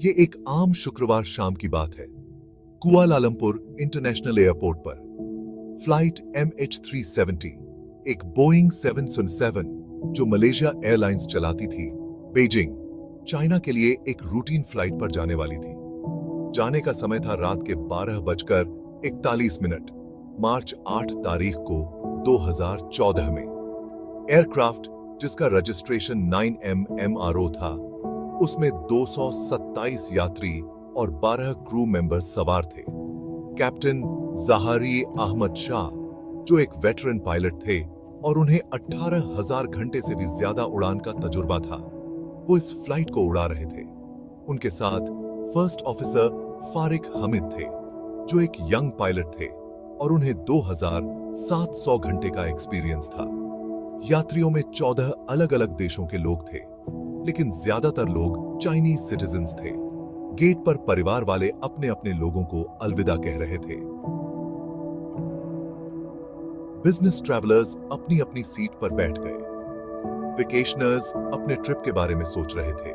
ये एक आम शुक्रवार शाम की बात है। कुआलालंपुर इंटरनेशनल एयरपोर्ट पर फ्लाइट MH370, एक बोइंग 777 जो मलेशिया एयरलाइंस चलाती थी, बीजिंग, चाइना के लिए एक रूटीन फ्लाइट पर जाने वाली थी। जाने का समय था रात के 12:41, मार्च 8 तारीख को 2014 में। एयरक्राफ्ट, जिसका रजिस्ट्रेशन 9MMRO था, उसमें 227 यात्री और 12 क्रू मेंबर सवार थे। कैप्टन ज़हारी अहमद शाह, जो एक वेटरन पायलट थे और उन्हें 18,000 घंटे से भी ज्यादा उड़ान का तजुर्बा था, वो इस फ्लाइट को उड़ा रहे थे। उनके साथ फर्स्ट ऑफिसर फारिक हमीद थे, जो एक यंग पायलट थे और उन्हें 2,700 घंटे का एक्सपीरियंस था। यात्रियों में 14 अलग अलग देशों के लोग थे, लेकिन ज्यादातर लोग चाइनीज सिटीजन्स थे। गेट पर परिवार वाले अपने अपने लोगों को अलविदा कह रहे थे। बिजनेस ट्रैवलर्स अपनी अपनी सीट पर बैठ गए। वेकेशनर्स अपने ट्रिप के बारे में सोच रहे थे।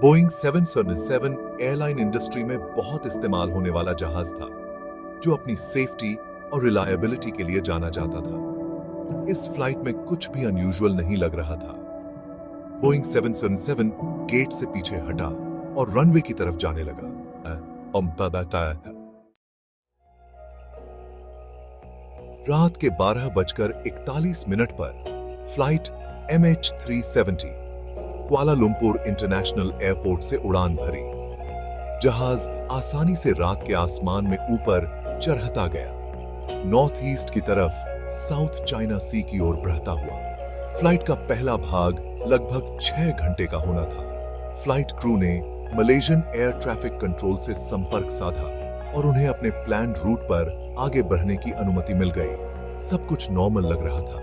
बोइंग 777 एयरलाइन इंडस्ट्री में बहुत इस्तेमाल होने वाला जहाज था, जो अपनी सेफ्टी और रिलायबिलिटी के लिए जाना जाता था। इस फ्लाइट में कुछ भी अनयूजुअल नहीं लग रहा था। बोइंग 777 गेट से पीछे हटा और रनवे की तरफ जाने लगा। रात के 12:41 पर flight MH370 Kuala Lumpur international airport से उड़ान भरी। जहाज आसानी से रात के आसमान में ऊपर चढ़ता गया, नॉर्थ ईस्ट की तरफ साउथ चाइना सी की ओर बढ़ता हुआ। फ्लाइट का पहला भाग लगभग 6 घंटे का होना था। फ्लाइट क्रू ने मलेशियन एयर ट्रैफिक कंट्रोल से संपर्क साधा और उन्हें अपने प्लान्ड रूट पर आगे बढ़ने की अनुमति मिल गई। सब कुछ नॉर्मल लग रहा था।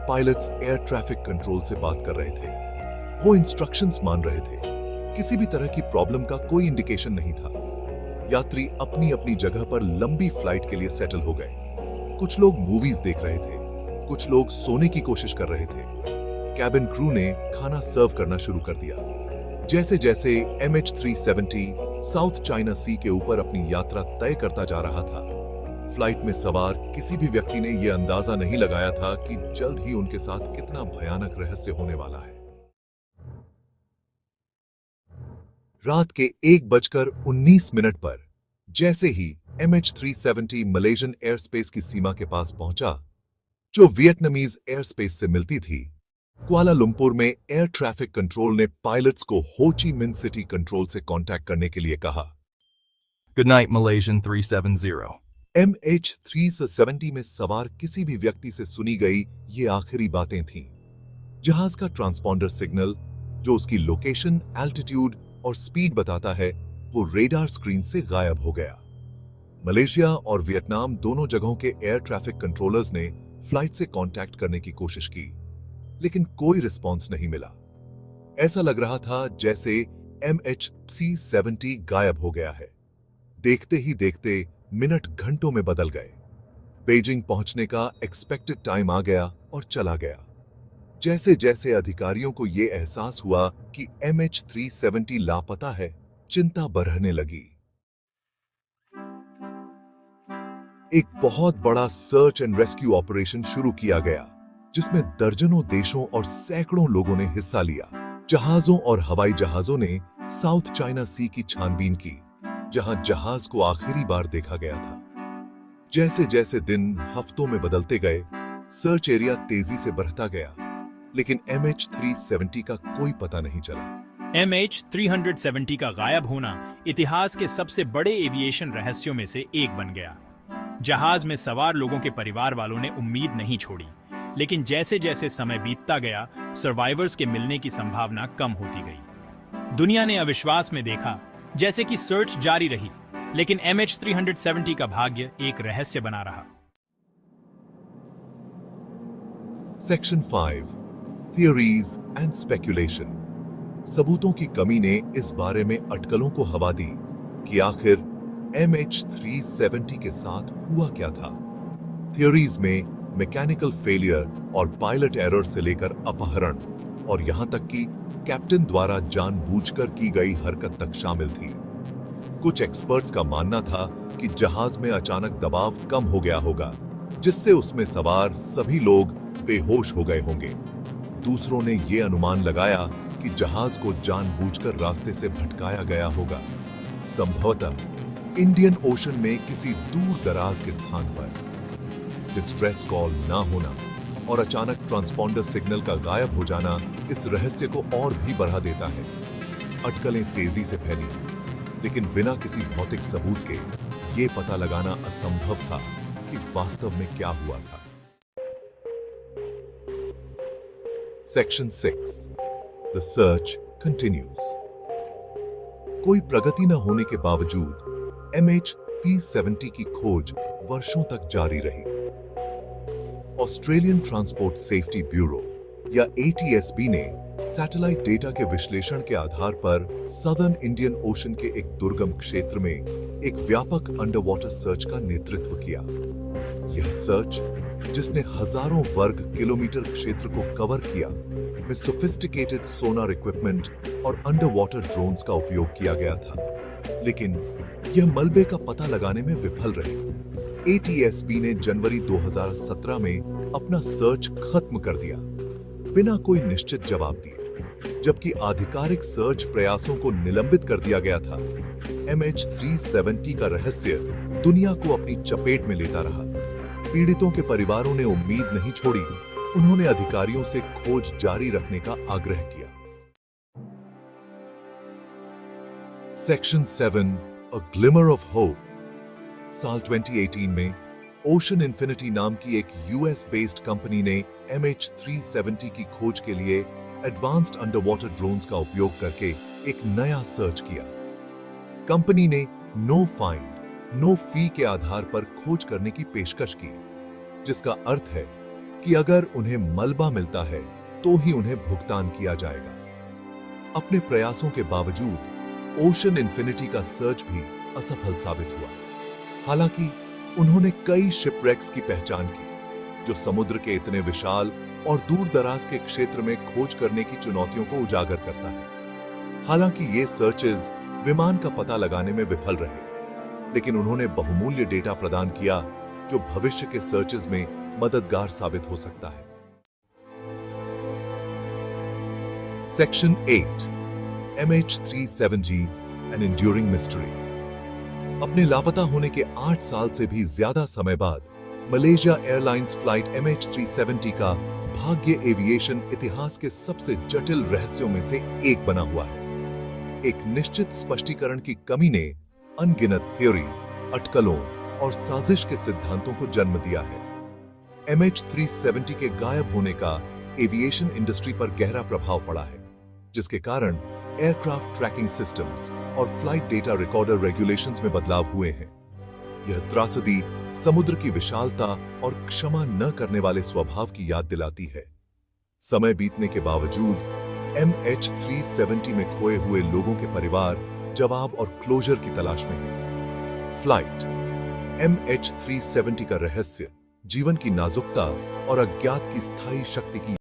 पायलट्स एयर ट्रैफिक कंट्रोल से बात कर रहे थे। वो इंस्ट्रक्शंस मान रहे थे। किसी भी तरह की प्रॉब्लम का कोई इंडिकेशन नहीं था। यात्री अपनी अपनी जगह पर लंबी फ्लाइट के लिए सेटल हो गए। कुछ लोग मूवीज देख रहे थे, कुछ लोग सोने की कोशिश कर रहे थे। कैबिन क्रू ने खाना सर्व करना शुरू कर दिया। जैसे जैसे MH370 साउथ चाइना सी के ऊपर अपनी यात्रा तय करता जा रहा था, फ्लाइट में सवार किसी भी व्यक्ति ने यह अंदाजा नहीं लगाया था कि जल्द ही उनके साथ कितना भयानक रहस्य होने वाला है। रात के 1:19 पर जैसे ही MH370 मलेशियन एयर स्पेस की सीमा के पास पहुंचा, जो वियतनामीज एयर स्पेस से मिलती थी, कुआलालंपुर में एयर ट्रैफिक कंट्रोल ने पायलट्स को हो ची मिन सिटी कंट्रोल से कांटेक्ट करने के लिए कहा। Good night, Malaysian 370. MH370 में सवार किसी भी व्यक्ति से सुनी गई ये आखिरी बातें थीं। जहाज का ट्रांसपॉन्डर सिग्नल, जो उसकी लोकेशन, एल्टीट्यूड और स्पीड बताता है, वो रेडार स्क्रीन से गायब हो गया। मलेशिया और वियतनाम दोनों जगहों के एयर ट्रैफिक कंट्रोलर्स ने फ्लाइट से कांटेक्ट करने की कोशिश की, लेकिन कोई रिस्पॉन्स नहीं मिला। ऐसा लग रहा था जैसे MH370 गायब हो गया है। देखते ही देखते मिनट घंटों में बदल गए। बीजिंग पहुंचने का एक्सपेक्टेड टाइम आ गया और चला गया। जैसे जैसे अधिकारियों को यह एहसास हुआ कि MH370 लापता है, चिंता बढ़ने लगी। एक बहुत बड़ा सर्च एंड रेस्क्यू ऑपरेशन शुरू किया गया, जिसमें दर्जनों देशों और सैकड़ों लोगों ने हिस्सा लिया। जहाजों और हवाई जहाजों ने साउथ चाइना सी की छानबीन की, जहां जहाज को आखिरी बार देखा गया था। जैसे जैसे दिन हफ्तों में बदलते गए, सर्च एरिया तेजी से बढ़ता गया, लेकिन MH370 का कोई पता नहीं चला। MH370 का गायब होना इतिहास के सबसे बड़े एविएशन रहस्यों में से एक बन गया। जहाज में सवार लोगों के परिवार वालों ने उम्मीद नहीं छोड़ी, लेकिन जैसे जैसे समय बीतता गया, सर्वाइवर्स के मिलने की संभावना कम होती गई। दुनिया ने अविश्वास में देखा जैसे कि सर्च जारी रही, लेकिन MH370 का भाग्य एक रहस्य बना रहा। Section 5, theories and speculation. सबूतों की कमी ने इस बारे में अटकलों को हवा दी कि आखिर MH370 के साथ हुआ क्या था। थियरीज में मैकेनिकल फेलियर और पायलट एरर से लेकर अपहरण और यहां तक कि कैप्टन द्वारा जानबूझकर की गई हरकत तक शामिल थी। कुछ एक्सपर्ट्स का मानना था कि जहाज में अचानक दबाव कम हो गया होगा, जिससे उसमें सवार सभी लोग बेहोश हो गए होंगे। दूसरों ने यह अनुमान लगाया कि जहाज को जानबूझकर रास्ते से भटकाया गया होगा, संभवतः इंडियन ओशन में किसी दूर दराज के स्थान पर। डिस्ट्रेस कॉल ना होना और अचानक ट्रांसपॉन्डर सिग्नल का गायब हो जाना इस रहस्य को और भी बढ़ा देता है। अटकलें तेजी से फैली, लेकिन बिना किसी भौतिक सबूत के ये पता लगाना असंभव था कि वास्तव में क्या हुआ था। Section 6 the search continues. कोई प्रगति न होने के बावजूद MH370 की खोज वर्षों तक जारी रही। ऑस्ट्रेलियन ट्रांसपोर्ट सेफ्टी ब्यूरो या ATSB ने सैटेलाइट डेटा के विश्लेषण के आधार पर सदर्न इंडियन ओशन के एक दुर्गम क्षेत्र में एक व्यापक अंडर वाटर सर्च का नेतृत्व किया। यह सर्च, जिसने हजारों वर्ग किलोमीटर क्षेत्र को कवर किया, में सोफिस्टिकेटेड सोनार इक्विपमेंट और अंडर वाटर ड्रोन्स का उपयोग किया गया था, लेकिन यह मलबे का पता लगाने में विफल रहे। ATSB ने जनवरी 2017 में अपना सर्च खत्म कर दिया, बिना कोई निश्चित जवाब दिए, जबकि आधिकारिक सर्च प्रयासों को निलंबित कर दिया गया था। MH370 का रहस्य दुनिया को अपनी चपेट में लेता रहा। पीड़ितों के परिवारों ने उम्मीद नहीं छोड़ी, उन्होंने अधिकारियों से खोज जारी रखने का आग्रह किया। Section 7 a glimmer of hope. साल 2018 में ओशन इन्फिनिटी नाम की एक US बेस्ड कंपनी ने MH370 की खोज के लिए एडवांस्ड अंडर वाटर ड्रोन्स का उपयोग करके एक नया सर्च किया। कंपनी ने नो फाइंड नो फी के आधार पर खोज करने की पेशकश की, जिसका अर्थ है कि अगर उन्हें मलबा मिलता है तो ही उन्हें भुगतान किया जाएगा। अपने प्रयासों के बावजूद ओशन इन्फिनिटी का सर्च भी असफल साबित हुआ। हालांकि उन्होंने कई शिपरेक्स की पहचान की, जो समुद्र के इतने विशाल और दूर दराज के क्षेत्र में खोज करने की चुनौतियों को उजागर करता है। हालांकि ये सर्चेज विमान का पता लगाने में विफल रहे, लेकिन उन्होंने बहुमूल्य डेटा प्रदान किया जो भविष्य के सर्चेज में मददगार साबित हो सकता है। Section 8 MH370 an enduring mystery. अपने लापता होने के 8 साल से भी ज्यादा समय बाद मलेशिया एयरलाइंस फ्लाइट MH370 का भाग्य एविएशन इतिहास के सबसे जटिल रहस्यों में से एक बना हुआ है। एक निश्चित स्पष्टीकरण की कमी ने अनगिनत थ्योरीज, अटकलों और साजिश के सिद्धांतों को जन्म दिया है। MH370 के गायब होने का एविएशन इंडस्ट्री पर गहरा प्रभाव पड़ा है, जिसके कारण एयरक्राफ्ट ट्रैकिंग सिस्टम्स और फ्लाइट डेटा रिकॉर्डर रेगुलेशंस में बदलाव हुए हैं। यह त्रासदी समुद्र की विशालता और क्षमा न करने वाले स्वभाव की याद दिलाती है। समय बीतने के बावजूद MH370 में खोए हुए लोगों के परिवार जवाब और क्लोजर की तलाश में हैं। फ्लाइट MH370 का रहस्य जीवन की नाजुकता और अज्ञात की स्थायी शक्ति की